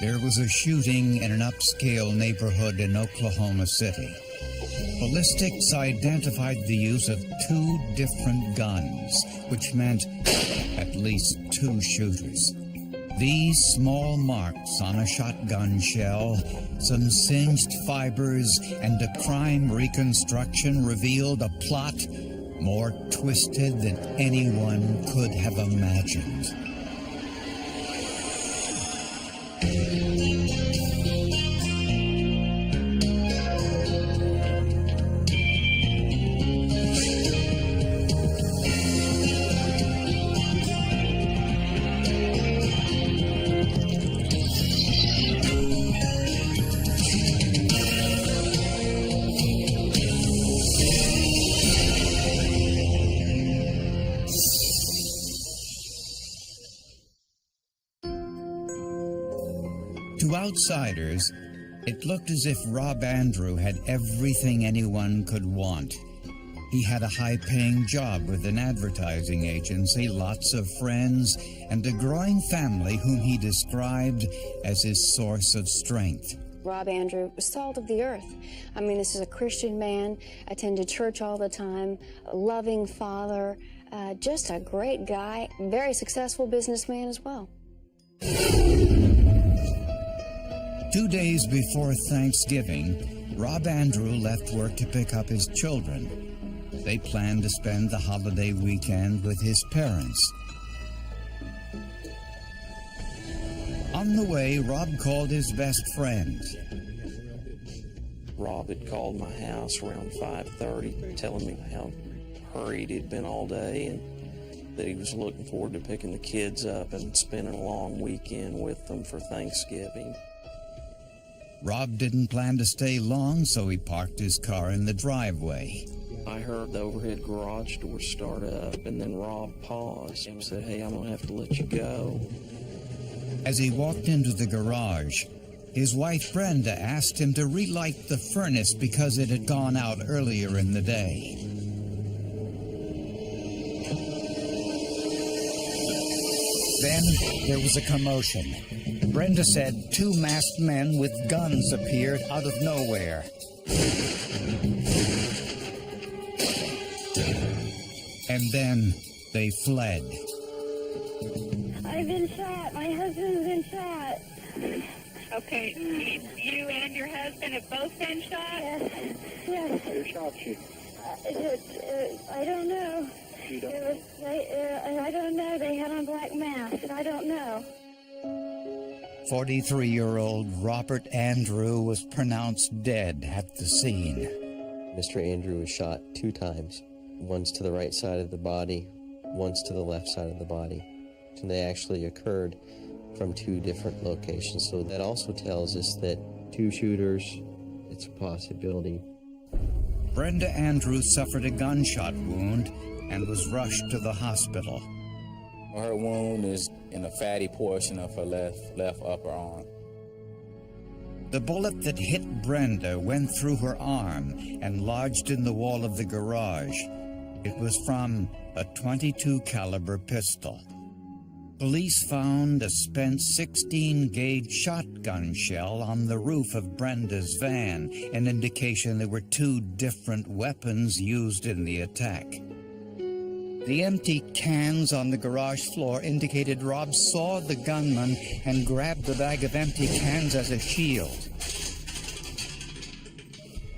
There was a shooting in an upscale neighborhood in Oklahoma City. Ballistics identified the use of 2 different guns, which meant at least 2 shooters. These small marks on a shotgun shell, some singed fibers, and a crime reconstruction revealed a plot more twisted than anyone could have imagined. To outsiders, it looked as if Rob Andrew had everything anyone could want. He had a high-paying job with an advertising agency, lots of friends, and a growing family whom he described as his source of strength. Rob Andrew was salt of the earth. I mean, this is a Christian man, attended church all the time, a loving father, just a great guy, very successful businessman as well. 2 days before Thanksgiving, Rob Andrew left work to pick up his children. They planned to spend the holiday weekend with his parents. On the way, Rob called his best friend. Rob had called my house around 5:30, telling me how hurried he'd been all day and that he was looking forward to picking the kids up and spending a long weekend with them for Thanksgiving. Rob didn't plan to stay long, so he parked his car in the driveway. I heard the overhead garage door start up, and then Rob paused and said, "Hey, I'm going to have to let you go." As he walked into the garage, his wife Brenda asked him to relight the furnace because it had gone out earlier in the day. Then there was a commotion. Brenda said 2 masked men with guns appeared out of nowhere. And then they fled. I've been shot. My husband's been shot. Okay, you and your husband have both been shot? Yes. Who shot you? I don't know. You don't It was, I don't know. They had on black masks, and I don't know. 43-year-old Robert Andrew was pronounced dead at the scene. Mr. Andrew was shot 2 times, once to the right side of the body, once to the left side of the body. And they actually occurred from 2 different locations. So that also tells us that 2 shooters, it's a possibility. Brenda Andrews suffered a gunshot wound and was rushed to the hospital. Her wound is in a fatty portion of her left upper arm. The bullet that hit Brenda went through her arm and lodged in the wall of the garage. It was from a .22 caliber pistol. Police found a spent 16-gauge shotgun shell on the roof of Brenda's van, an indication there were 2 different weapons used in the attack. The empty cans on the garage floor indicated Rob saw the gunman and grabbed the bag of empty cans as a shield.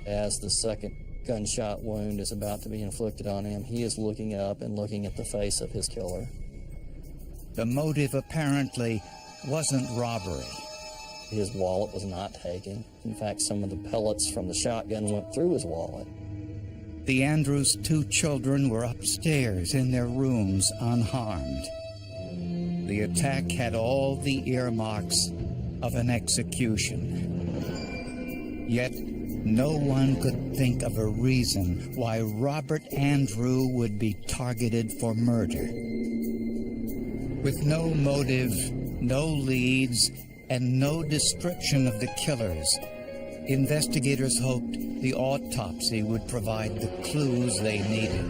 As the second gunshot wound is about to be inflicted on him, he is looking up and looking at the face of his killer. The motive apparently wasn't robbery. His wallet was not taken. In fact, some of the pellets from the shotgun went through his wallet. The Andrews' 2 children were upstairs in their rooms unharmed. The attack had all the earmarks of an execution. Yet no one could think of a reason why Robert Andrew would be targeted for murder. With no motive, no leads, and no description of the killers, investigators hoped the autopsy would provide the clues they needed.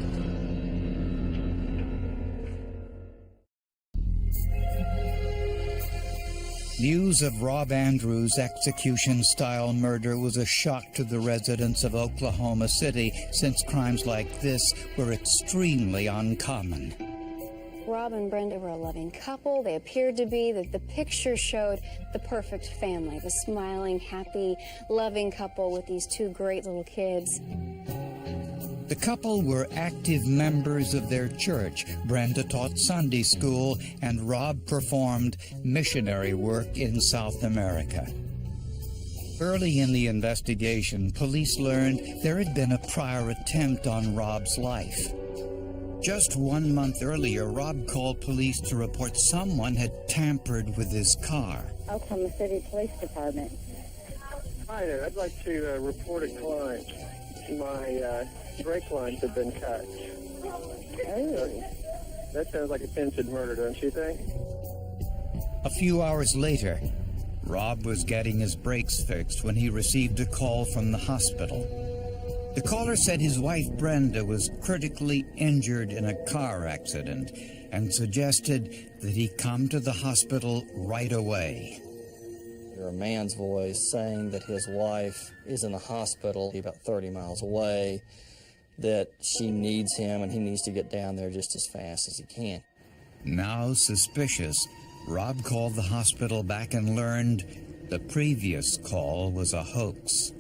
News of Rob Andrews' execution-style murder was a shock to the residents of Oklahoma City, since crimes like this were extremely uncommon. Rob and Brenda were a loving couple. They appeared to be. The picture showed the perfect family, the smiling, happy, loving couple with these two great little kids. The couple were active members of their church. Brenda taught Sunday school, and Rob performed missionary work in South America. Early in the investigation, police learned there had been a prior attempt on Rob's life. Just 1 month earlier, Rob called police to report someone had tampered with his car. Oklahoma City Police Department. Hi there. I'd like to report a client. My brake lines have been cut. Oh. That sounds like attempted murder, don't you think? A few hours later, Rob was getting his brakes fixed when he received a call from the hospital. The caller said his wife Brenda was critically injured in a car accident and suggested that he come to the hospital right away. There a man's voice saying that his wife is in the hospital about 30 miles away, that she needs him and he needs to get down there just as fast as he can. Now suspicious, Rob called the hospital back and learned the previous call was a hoax.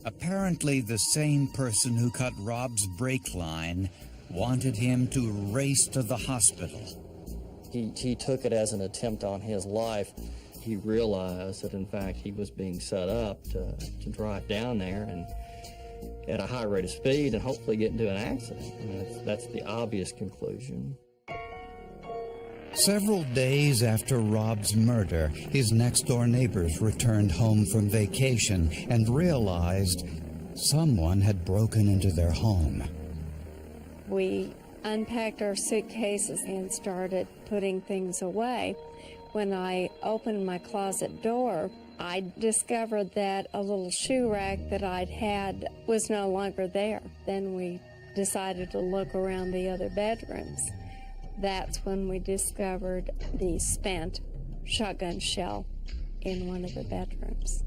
Apparently, the same person who cut Rob's brake line wanted him to race to the hospital. He took it as an attempt on his life. He realized that, in fact, he was being set up to drive down there and at a high rate of speed and hopefully get into an accident. I mean, that's the obvious conclusion. Several days after Rob's murder, his next-door neighbors returned home from vacation and realized someone had broken into their home. We unpacked our suitcases and started putting things away. When I opened my closet door, I discovered that a little shoe rack that I'd had was no longer there. Then we decided to look around the other bedrooms. That's when we discovered the spent shotgun shell in one of the bedrooms.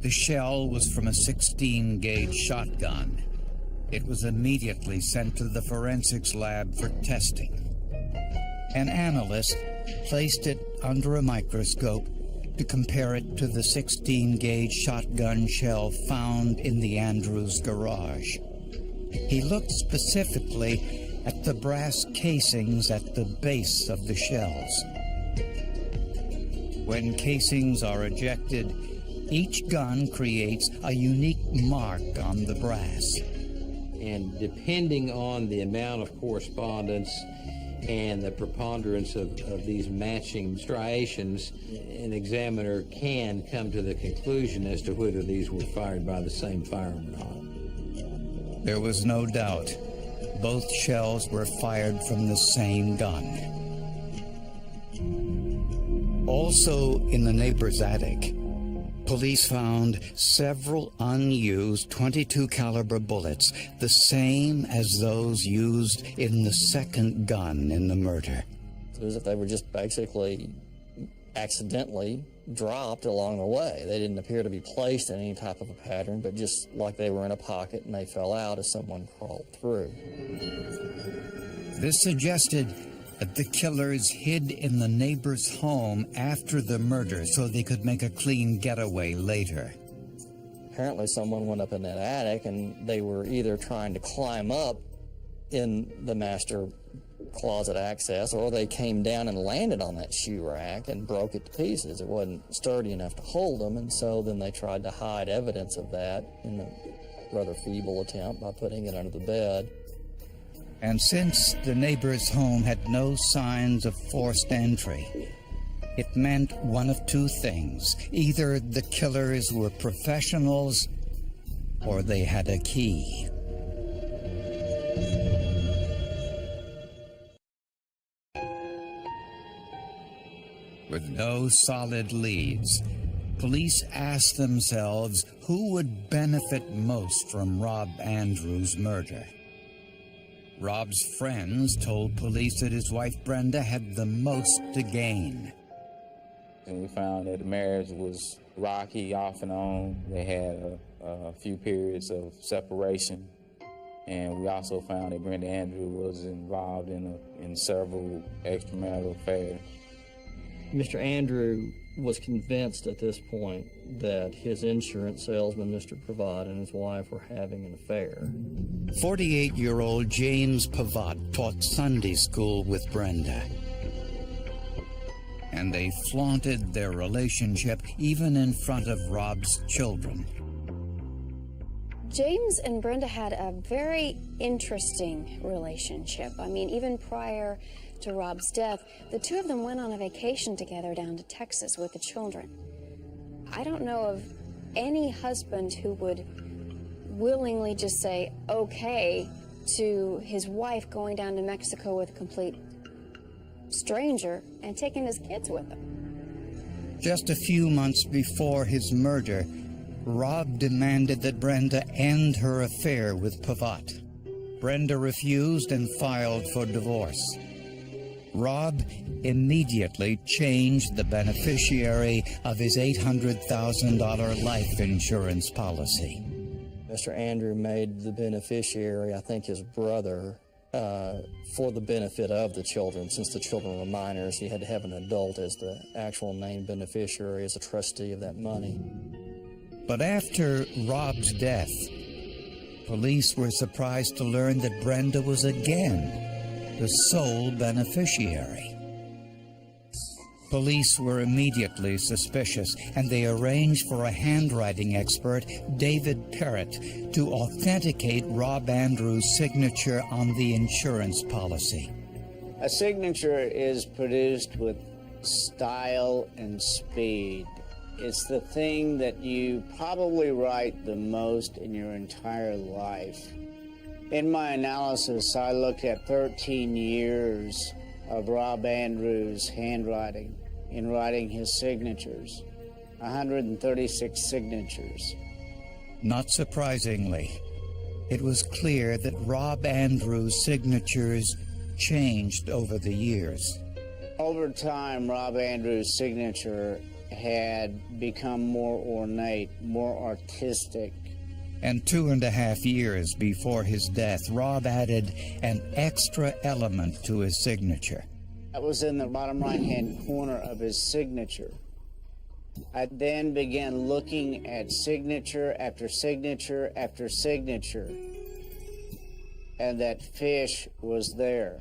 The shell was from a 16-gauge shotgun. It was immediately sent to the forensics lab for testing. An analyst placed it under a microscope to compare it to the 16-gauge shotgun shell found in the Andrews garage. He looked specifically at the brass casings at the base of the shells. When casings are ejected, each gun creates a unique mark on the brass. And depending on the amount of correspondence and the preponderance of these matching striations, an examiner can come to the conclusion as to whether these were fired by the same firearm or not. There was no doubt. Both shells were fired from the same gun. Also in the neighbor's attic, police found several unused .22 caliber bullets, the same as those used in the second gun in the murder. It was as if they were just basically accidentally dropped along the way. They didn't appear to be placed in any type of a pattern, but just like they were in a pocket and they fell out as someone crawled through. This suggested that the killers hid in the neighbor's home after the murder so they could make a clean getaway later. Apparently someone went up in that attic and they were either trying to climb up in the master closet access, or they came down and landed on that shoe rack and broke it to pieces. It wasn't sturdy enough to hold them, and so then they tried to hide evidence of that in a rather feeble attempt by putting it under the bed. And since the neighbor's home had no signs of forced entry, it meant one of two things. Either the killers were professionals or they had a key. With no solid leads, police asked themselves who would benefit most from Rob Andrews' murder. Rob's friends told police that his wife Brenda had the most to gain. And we found that the marriage was rocky off and on. They had a few periods of separation. And we also found that Brenda Andrew was involved in several extramarital affairs. Mr. Andrew was convinced at this point that his insurance salesman, Mr. Pavatt, and his wife were having an affair. 48-year-old James Pavatt taught Sunday school with Brenda. And they flaunted their relationship even in front of Rob's children. James and Brenda had a very interesting relationship. I mean, even prior to Rob's death, the two of them went on a vacation together down to Texas with the children. I don't know of any husband who would willingly just say okay to his wife going down to Mexico with a complete stranger and taking his kids with him. Just a few months before his murder, Rob demanded that Brenda end her affair with Pavatt. Brenda refused and filed for divorce. Rob immediately changed the beneficiary of his $800,000 life insurance policy. Mr. Andrew made the beneficiary, I think his brother, for the benefit of the children. Since the children were minors, he had to have an adult as the actual named beneficiary, as a trustee of that money. But after Rob's death, police were surprised to learn that Brenda was again the sole beneficiary. Police were immediately suspicious, and they arranged for a handwriting expert, David Parrott, to authenticate Rob Andrews' signature on the insurance policy. A signature is produced with style and speed. It's the thing that you probably write the most in your entire life. In my analysis, I looked at 13 years of Rob Andrews' handwriting in writing his signatures, 136 signatures. Not surprisingly, it was clear that Rob Andrews' signatures changed over the years. Over time, Rob Andrews' signature had become more ornate, more artistic. And 2.5 years before his death, Rob added an extra element to his signature. That was in the bottom right-hand corner of his signature. I then began looking at signature after signature after signature, and that fish was there.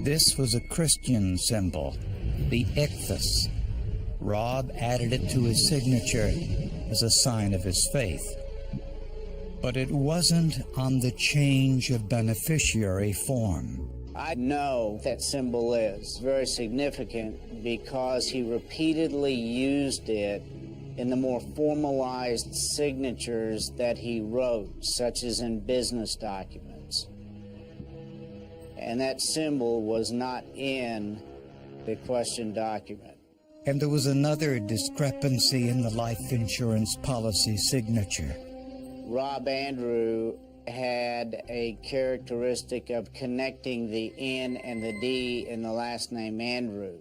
This was a Christian symbol, the ichthus. Rob added it to his signature as a sign of his faith. But it wasn't on the change of beneficiary form. I know that symbol is very significant because he repeatedly used it in the more formalized signatures that he wrote, such as in business documents. And that symbol was not in the questioned document. And there was another discrepancy in the life insurance policy signature. Rob Andrew had a characteristic of connecting the N and the D in the last name Andrew.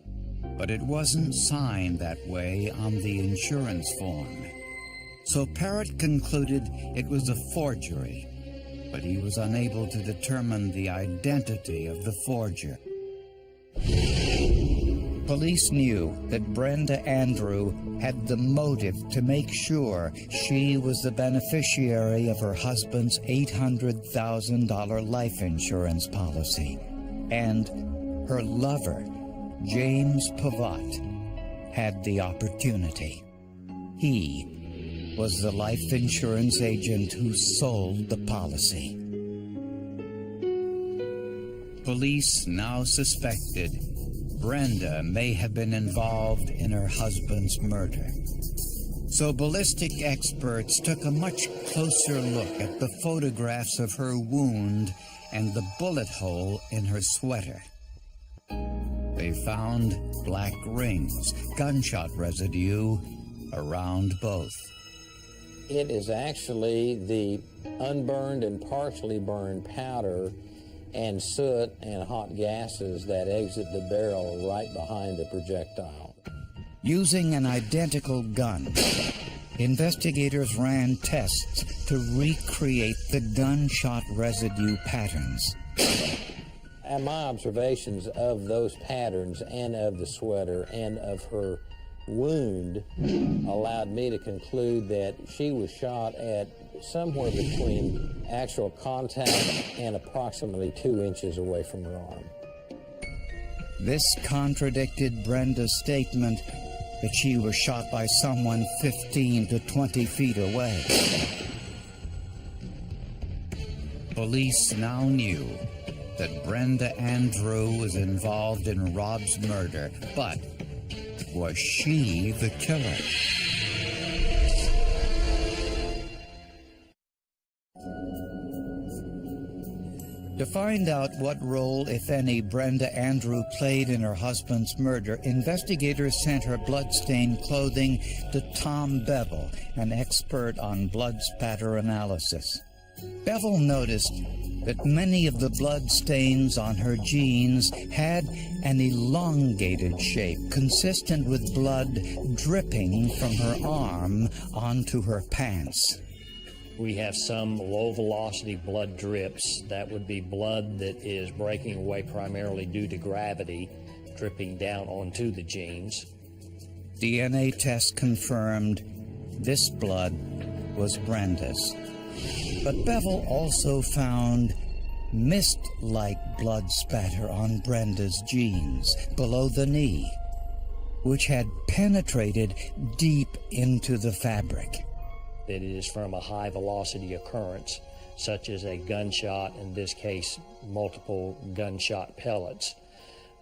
But it wasn't signed that way on the insurance form. So Parrott concluded it was a forgery, but he was unable to determine the identity of the forger. Police knew that Brenda Andrew had the motive to make sure she was the beneficiary of her husband's $800,000 life insurance policy. And her lover, James Pavatt, had the opportunity. He was the life insurance agent who sold the policy. Police now suspected Brenda may have been involved in her husband's murder. So ballistic experts took a much closer look at the photographs of her wound and the bullet hole in her sweater. They found black rings, gunshot residue around both. It is actually the unburned and partially burned powder and soot and hot gases that exit the barrel right behind the projectile. Using an identical gun, investigators ran tests to recreate the gunshot residue patterns. And my observations of those patterns and of the sweater and of her wound allowed me to conclude that she was shot at somewhere between actual contact and approximately 2 inches away from her arm. This contradicted Brenda's statement that she was shot by someone 15 to 20 feet away. Police now knew that Brenda Andrew was involved in Rob's murder, but was she the killer? To find out what role, if any, Brenda Andrew played in her husband's murder, investigators sent her blood-stained clothing to Tom Bevel, an expert on blood spatter analysis. Bevel noticed that many of the blood stains on her jeans had an elongated shape, consistent with blood dripping from her arm onto her pants. We have some low-velocity blood drips. That would be blood that is breaking away primarily due to gravity, dripping down onto the jeans. DNA tests confirmed this blood was Brenda's. But Bevel also found mist-like blood spatter on Brenda's jeans below the knee, which had penetrated deep into the fabric. That it is from a high-velocity occurrence, such as a gunshot, in this case, multiple gunshot pellets,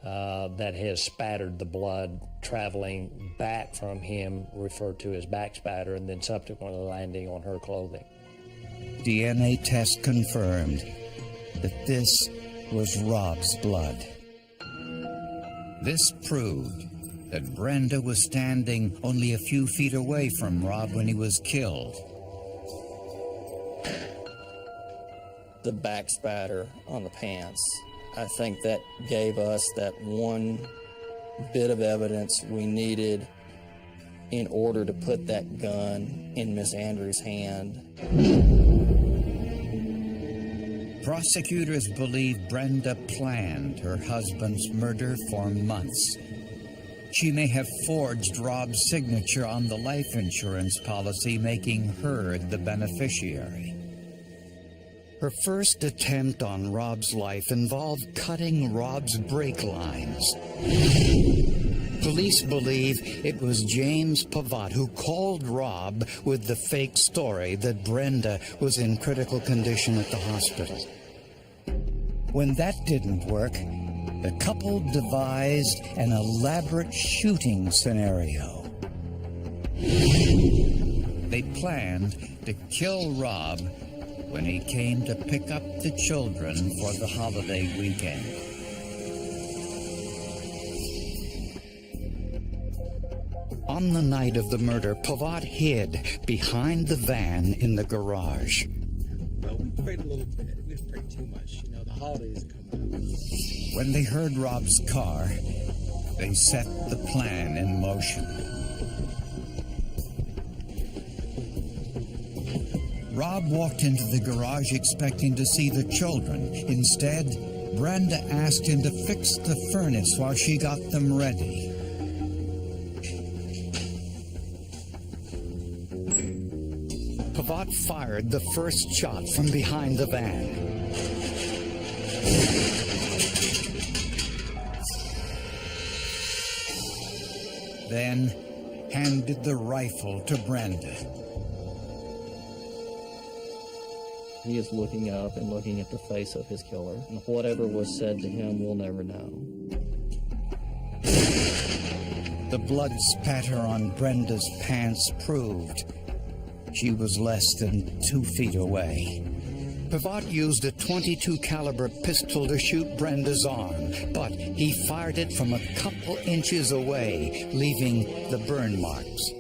that has spattered the blood traveling back from him, referred to as back spatter, and then subsequently landing on her clothing. DNA tests confirmed that this was Rob's blood. This proved that Brenda was standing only a few feet away from Rob when he was killed. The back spatter on the pants, I think that gave us that one bit of evidence we needed in order to put that gun in Miss Andrews' hand. Prosecutors believe Brenda planned her husband's murder for months. She may have forged Rob's signature on the life insurance policy, making her the beneficiary. Her first attempt on Rob's life involved cutting Rob's brake lines. Police believe it was James Pavatt who called Rob with the fake story that Brenda was in critical condition at the hospital. When that didn't work, the couple devised an elaborate shooting scenario. They planned to kill Rob when he came to pick up the children for the holiday weekend. On the night of the murder, Pavatt hid behind the van in the garage. Well, we prayed a little bit. We didn't pray too much. You know, the holidays come up. When they heard Rob's car, they set the plan in motion. Rob walked into the garage expecting to see the children. Instead, Brenda asked him to fix the furnace while she got them ready. Pavatt fired the first shot from behind the van. Then handed the rifle to Brenda. He is looking up and looking at the face of his killer, and whatever was said to him, we'll never know. The blood spatter on Brenda's pants proved she was less than 2 feet away. Pavatt used a .22 caliber pistol to shoot Brenda's arm, but he fired it from a couple inches away, leaving the burn marks.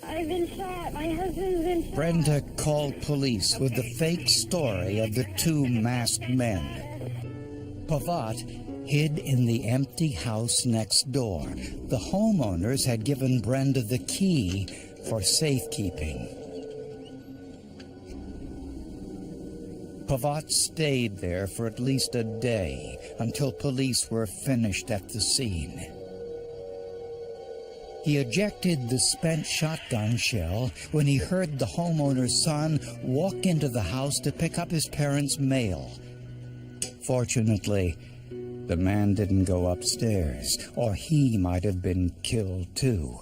I've been shot. My husband's been shot. Brenda called police with the fake story of the two masked men. Pavatt hid in the empty house next door. The homeowners had given Brenda the key for safekeeping. Pavatt stayed there for at least a day until police were finished at the scene. He ejected the spent shotgun shell when he heard the homeowner's son walk into the house to pick up his parents' mail. Fortunately, the man didn't go upstairs, or he might have been killed too.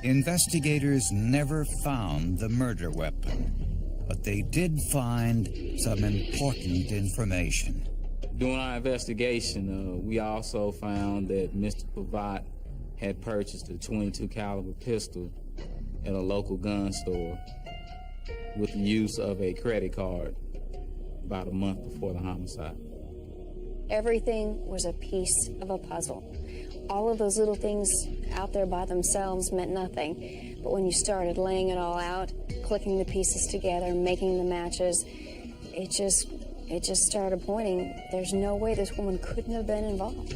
Investigators never found the murder weapon, but they did find some important information. During our investigation, we also found that Mr. Pavatt had purchased a .22 caliber pistol at a local gun store with the use of a credit card about a month before the homicide. Everything was a piece of a puzzle. All of those little things out there by themselves meant nothing. But when you started laying it all out, clicking the pieces together, making the matches, it just started pointing. There's no way this woman couldn't have been involved.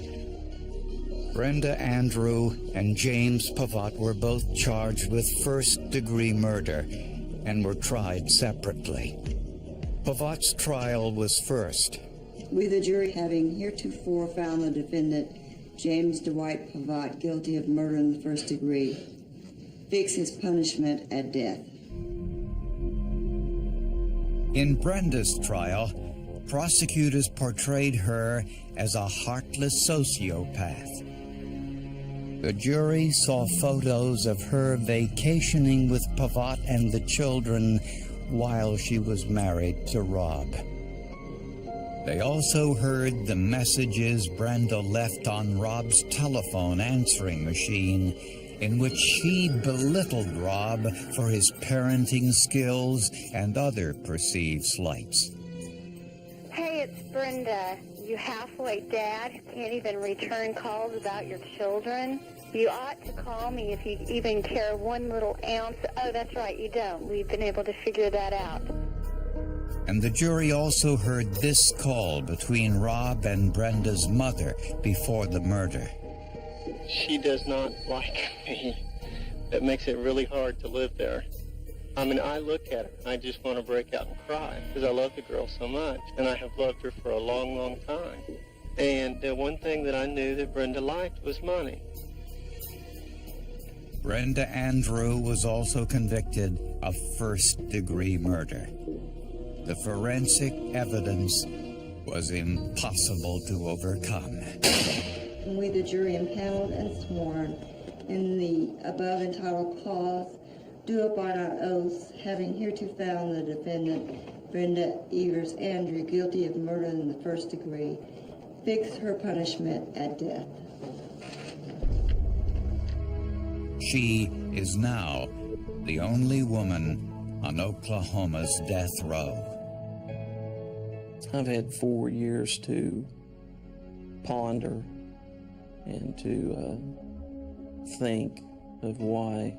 Brenda Andrew and James Pavatt were both charged with first-degree murder and were tried separately. Pavatt's trial was first. We, the jury, having heretofore found the defendant, James Dwight Pavatt, guilty of murder in the first degree, fix his punishment at death. In Brenda's trial, prosecutors portrayed her as a heartless sociopath. The jury saw photos of her vacationing with Pavatt and the children while she was married to Rob. They also heard the messages Brenda left on Rob's telephone answering machine, in which she belittled Rob for his parenting skills and other perceived slights. Hey, it's Brenda. You halfway dad who can't even return calls about your children. You ought to call me if you even care one little ounce. Oh, that's right, you don't. We've been able to figure that out. And the jury also heard this call between Rob and Brenda's mother before the murder. She does not like me. That makes it really hard to live there. I mean, I look at her and I just want to break out and cry because I love the girl so much, and I have loved her for a long, long time. And the one thing that I knew that Brenda liked was money. Brenda Andrew was also convicted of first-degree murder. The forensic evidence was impossible to overcome. We, the jury, impaneled and sworn in the above entitled clause, do upon our oaths, having hereto found the defendant, Brenda Evers Andrew, guilty of murder in the first degree, fix her punishment at death. She is now the only woman on Oklahoma's death row. I've had 4 years to ponder and to think of why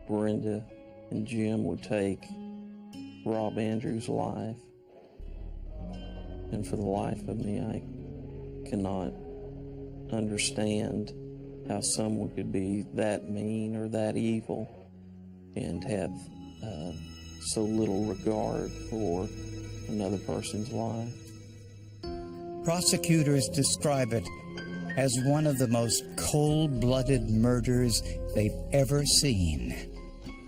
Brenda and Jim would take Rob Andrews' life. And for the life of me, I cannot understand how someone could be that mean or that evil and have so little regard for another person's life. Prosecutors describe it as one of the most cold-blooded murders they've ever seen.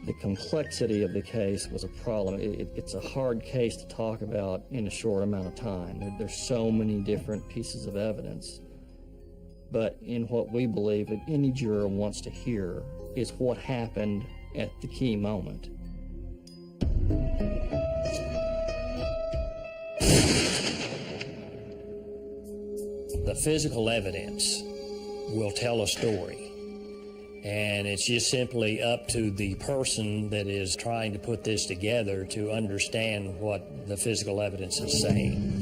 The complexity of the case was a problem. It's a hard case to talk about in a short amount of time. There's so many different pieces of evidence. But in what we believe that any juror wants to hear is what happened at the key moment. The physical evidence will tell a story. And it's just simply up to the person that is trying to put this together to understand what the physical evidence is saying.